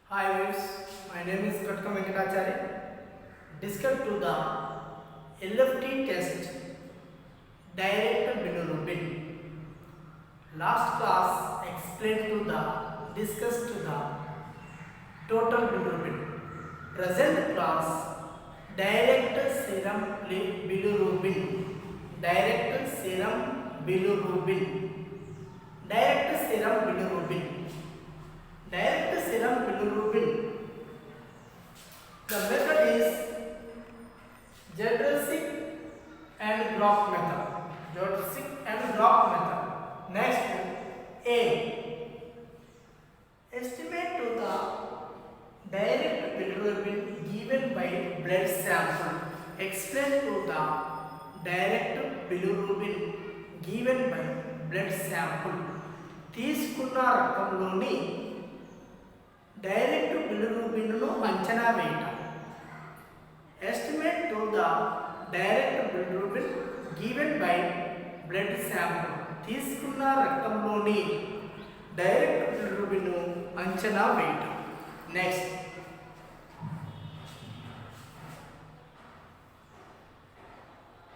Hi viewers, my name is Katkam Venkatachari. Discuss to the LFT test direct bilirubin. Last class explained to the discussed to the total bilirubin. Present class direct serum bilirubin. Direct serum bilirubin. Direct serum bilirubin. Direct serum bilirubin. The method is Jodrowsky and Grof method. Jodrowsky and Grof method. Next, A. Estimate to the direct bilirubin given by blood sample. Explain to the direct bilirubin given by blood sample. తీసుకున్న రక్తంలోని direct బిలిరూబిన్ను అంచనా వేయటం. Estimate to the direct bilirubin given by blood sample. తీసుకున్న రక్తంలోని direct బిలిరూబిన్ను అంచనా వేయటం. Next,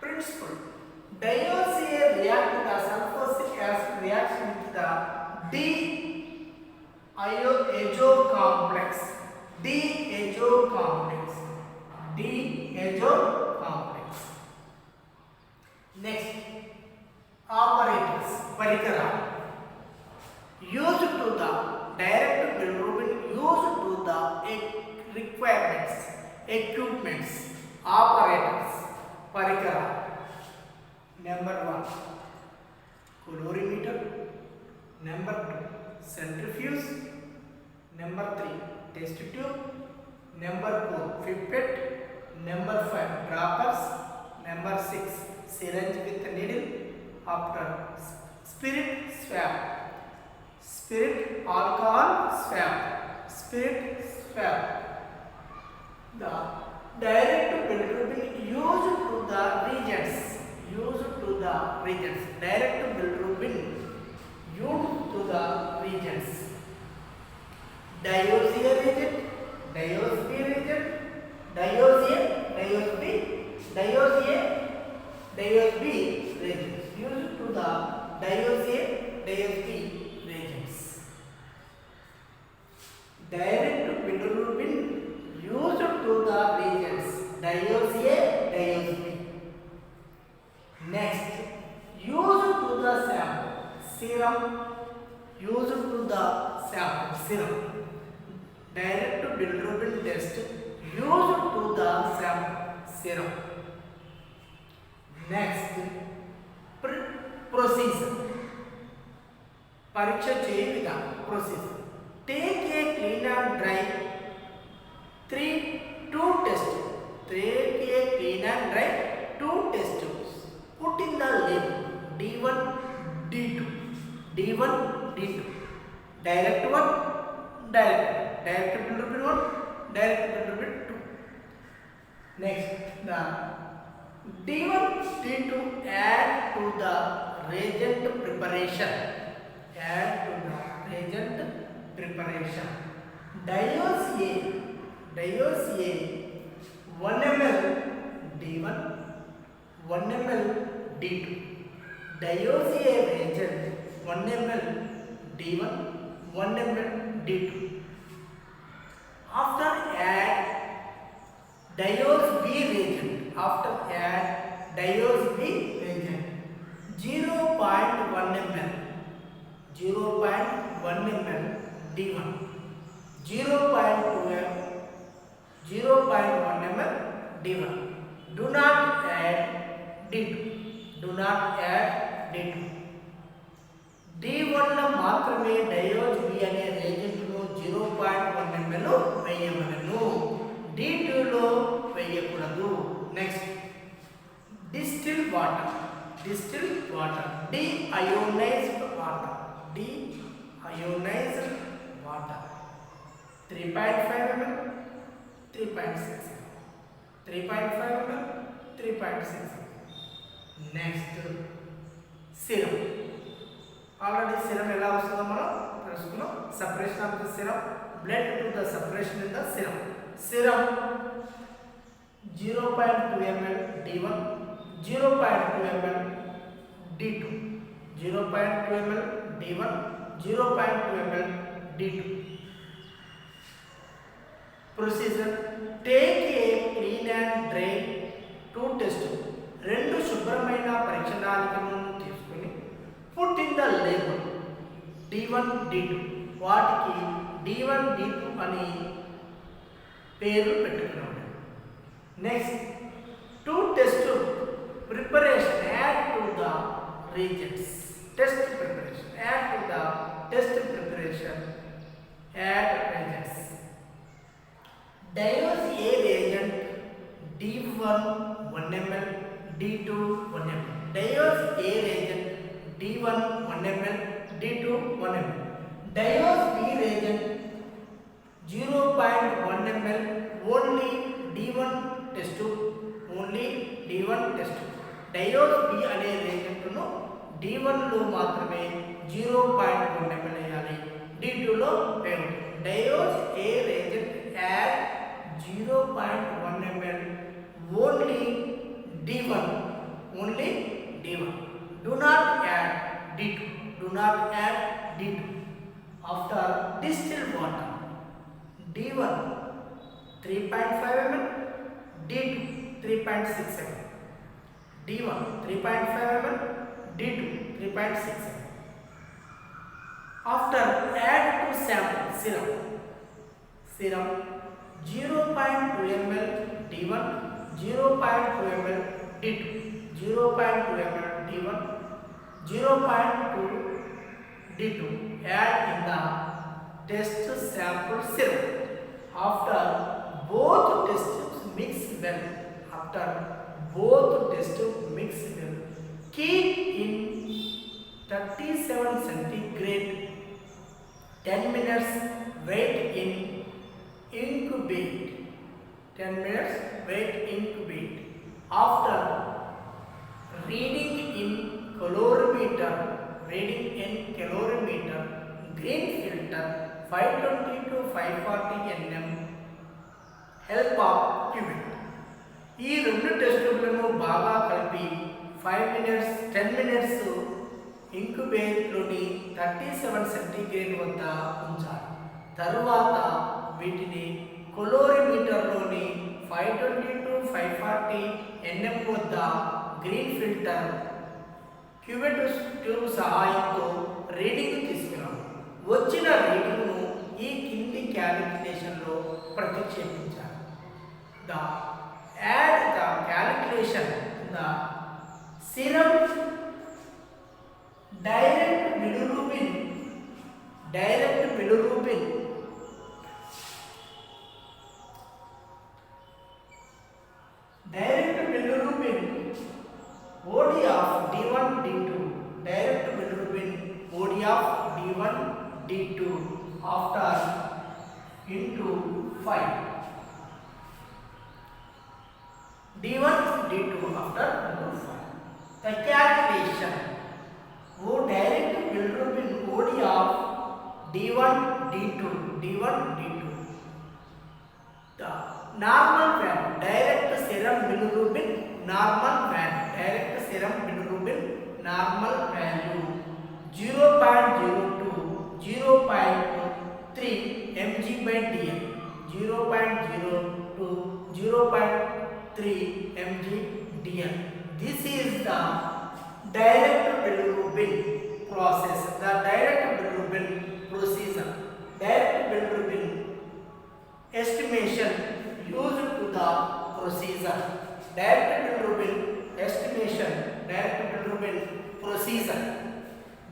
principle. Diazoxide react with the sulfuric acid reaction with the D-azo complex. D-azo complex. D-azo complex. Next, operators. Parikara. Used to the direct bilirubin. Used to the requirements. Equipments. Operators. Parikara. Number 1, colorimeter. Number 2, centrifuge. Number 3, test tube. Number 4, pipette. Number 5, droppers. Number 6, syringe with needle. After spirit swab. Spirit alcohol swab. Spirit swab. The direct bilirubin used to the regions. Direct bilirubin used to the regions. Diazoxide region, diazoxide region, diazoxide, diazoxide, diazoxide regions. Used to the diazoxide regions. Direct bilirubin used to the regions. Diazoxide. Next, used to the sample. Serum. Used to the sample. Serum. Direct bilirubin test. Used to the sample. Serum. Next, procedure. Pariksha cheya vidhanam. Procedure. Take a clean and dry 2 test tubes. Take a clean and dry 2 test tubes. Put in the label D1, D2. D1, D2. Direct 1, direct bilirubin 1, direct bilirubin 2. Next, the D1, D2 add to the reagent preparation. Add to the reagent preparation. Diazoxide 1 ml D1, 1 ml D2. Diazoxide reagent 1 ml D1, 1 ml D2. After add diazoxide reagent. After add diazoxide reagent 0.1 ml. 0.1 ml D1. 0.1 ml D1. Do not add D2. Do not add D2. D1 మాత్రమే డయోజీ అనే రేజెంట్ ను 0.1 ml వేయవలెను. D2 లో వేయకూడదు. Next, distil water. Deionized water. 3.5 ml, 3.6 ml. 3.5 ml, 3.6 ml. Next, serum. Already serum ఎలా వస్తుందో మనం తెలుసుకున్నాం. Separation of the serum blood to the suppression in the serum. Serum 0.2 ml D1, 0.2 ml D2, 0.2 ml D1, 0.2 ml D2. Procedure: take a clean and dry 2 test tube. రెండు శుభ్రమైన పరీక్షణాలికలను తీసుకుని put in the label D1 D2. వాటికి D1 D2 అని పేరు పెట్టుకున్నాడు. Next 2 test tube preparation add to the reagents. Test preparation add to the test preparation add reagents. Diose A reagent D1 1 ml D2 1 ml. Diose A reagent D1 1 ml D2 1 ml. Diose B reagent 0.1 ml only D1 test tube, only D1 test tube. Diose B అనే reagent ను D1 లో మాత్రమే 0.1 ml వేయాలి, D2 లో వేయాలి. Diose A reagent add 0.1 ml only D1, only D1. Do not add D2, do not add D2. After distilled water D1 3.5 ml D2 3.6 ml. D1 3.5 ml D2 3.6 ml. After add to sample serum 0.2 ml D1, 0.2 ml D2, 0.2 ml D1, 0.2 D2. Add in the test sample serum. After both test tubes mix well. After both test tubes mix well, keep in 37 centigrade 10 minutes. Wait in incubate 10 minutes. Wait incubate. After reading in calorimeter, green filter 520 to 540 nm help of cuvette. ఈ రెండు test ట్యూబ్లను బాగా కలిపి 5 minutes 10 minutes ఇంక్యుబేటర్లోని 37 centigrade వద్ద ఉంచాలి. తరువాత వీటిని కొలోరిమీటర్లోని 520 to 540 nm వద్ద green filter క్యూబెట్ tube సహాయంతో రీడింగ్ తీసుకున్నాం. వచ్చిన రీడింగ్ను ఈ కింది క్యాలిక్యులేషన్లో ప్రతిక్షేపించాలి. Add the calculation the serum direct bilirubin OD of D1 D2, direct bilirubin OD of D1 D2 after into 5. D1 D2 after into 5. The calculation O direct bilirubin OD of D1 D2, D1 D2. The normal value, direct serum bilirubin normal value, direct serum bilirubin normal value 0.02 0.3 mg by dl, 0.02 0.3 mg dl. This is the direct bilirubin process, the direct bilirubin procedure. Direct bilirubin estimation used to the procedure. Direct bilirubin estimation, direct bilirubin procedure,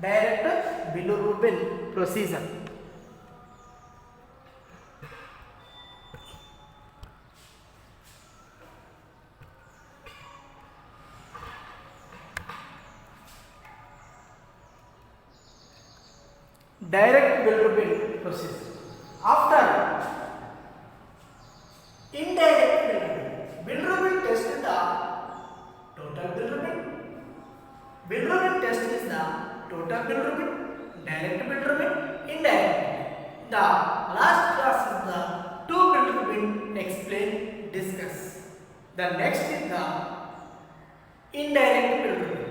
direct bilirubin procedure. Direct bilirubin procedure. After indirect bilirubin test is the total bilirubin. Bilirubin test is the total bilirubin, direct bilirubin, indirect. The last The next is the indirect bilirubin.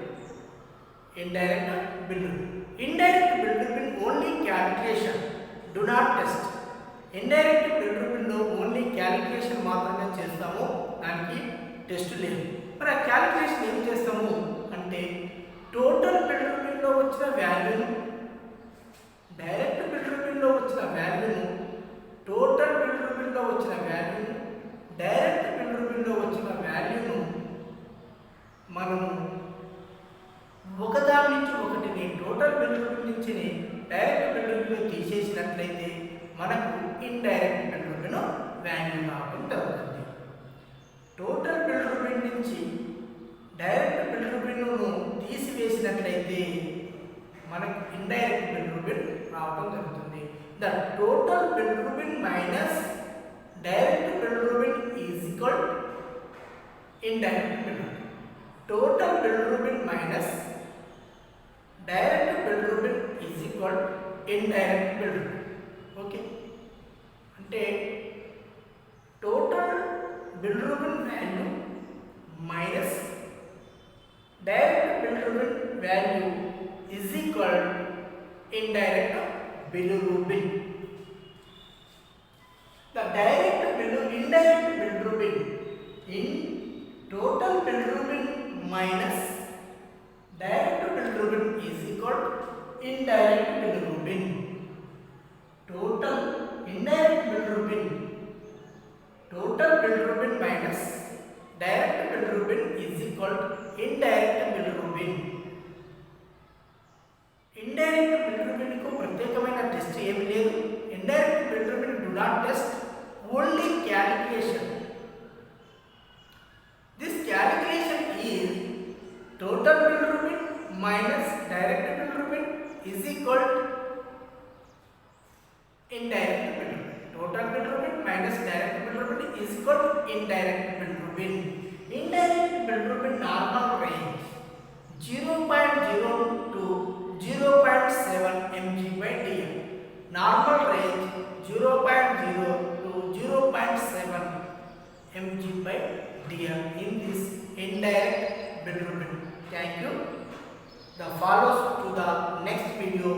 Indirect bilirubin. Indirect bilirubin only calculation. Do not test. Indirect బిలిరూబిన్లో only calculation మాత్రమే చేస్తాము, దానికి test లేదు. మరి ఆ calculation ఏం చేస్తాము అంటే టోటల్ బిలిరూబిన్లో వచ్చిన వాల్యూను, డైరెక్ట్ బిలిరూబిన్లో వచ్చిన వాల్యూను, టోటల్ బిలిరూబిన్లో వచ్చిన వాల్యూను, డైరెక్ట్ బిలిరూబిన్లో వచ్చిన వాల్యూను మనము ఒకదాని నుంచి ఒకటిని టోటల్ బిలిరూబిన్ నుంచి డైరెక్ట్ బిలిరూబిన్ తీసేసినట్లయితే మనకు ఇండైరెక్ట్ బిలిరూబిన్ వాల్యూ రావడం జరుగుతుంది. టోటల్ బిలిరూబిన్ నుంచి డైరెక్ట్ బిలిరూబిన్ను తీసివేసినట్లయితే మనకు ఇండైరెక్ట్ బిలిరూబిన్ రావడం జరుగుతుంది. The total bilirubin minus direct bilirubin is equal indirect bilirubin. Total bilirubin minus direct bilirubin is equal indirect bilirubin. Okay, అంటే total bilirubin value minus direct bilirubin value is equal indirect bilirubin. The indirect bilirubin in total bilirubin minus direct bilirubin is equal to indirect bilirubin. Total indirect bilirubin, total bilirubin minus direct bilirubin is equal to indirect bilirubin. Indirect బిలిరూబిన్కు ప్రత్యేకమైన test ఏమి లేదు. Indirect bilirubin do not test, only calculation. This calculation is total bilirubin minus direct bilirubin is equal to indirect bilirubin. Total bilirubin minus direct bilirubin is equal to indirect bilirubin. Indirect bilirubin normal range 0.0 to 0.7 mg/dl. Normal range 0.0 to 0.7 mg/dl in this indirect bilirubin. Thank you. The follows to the next video.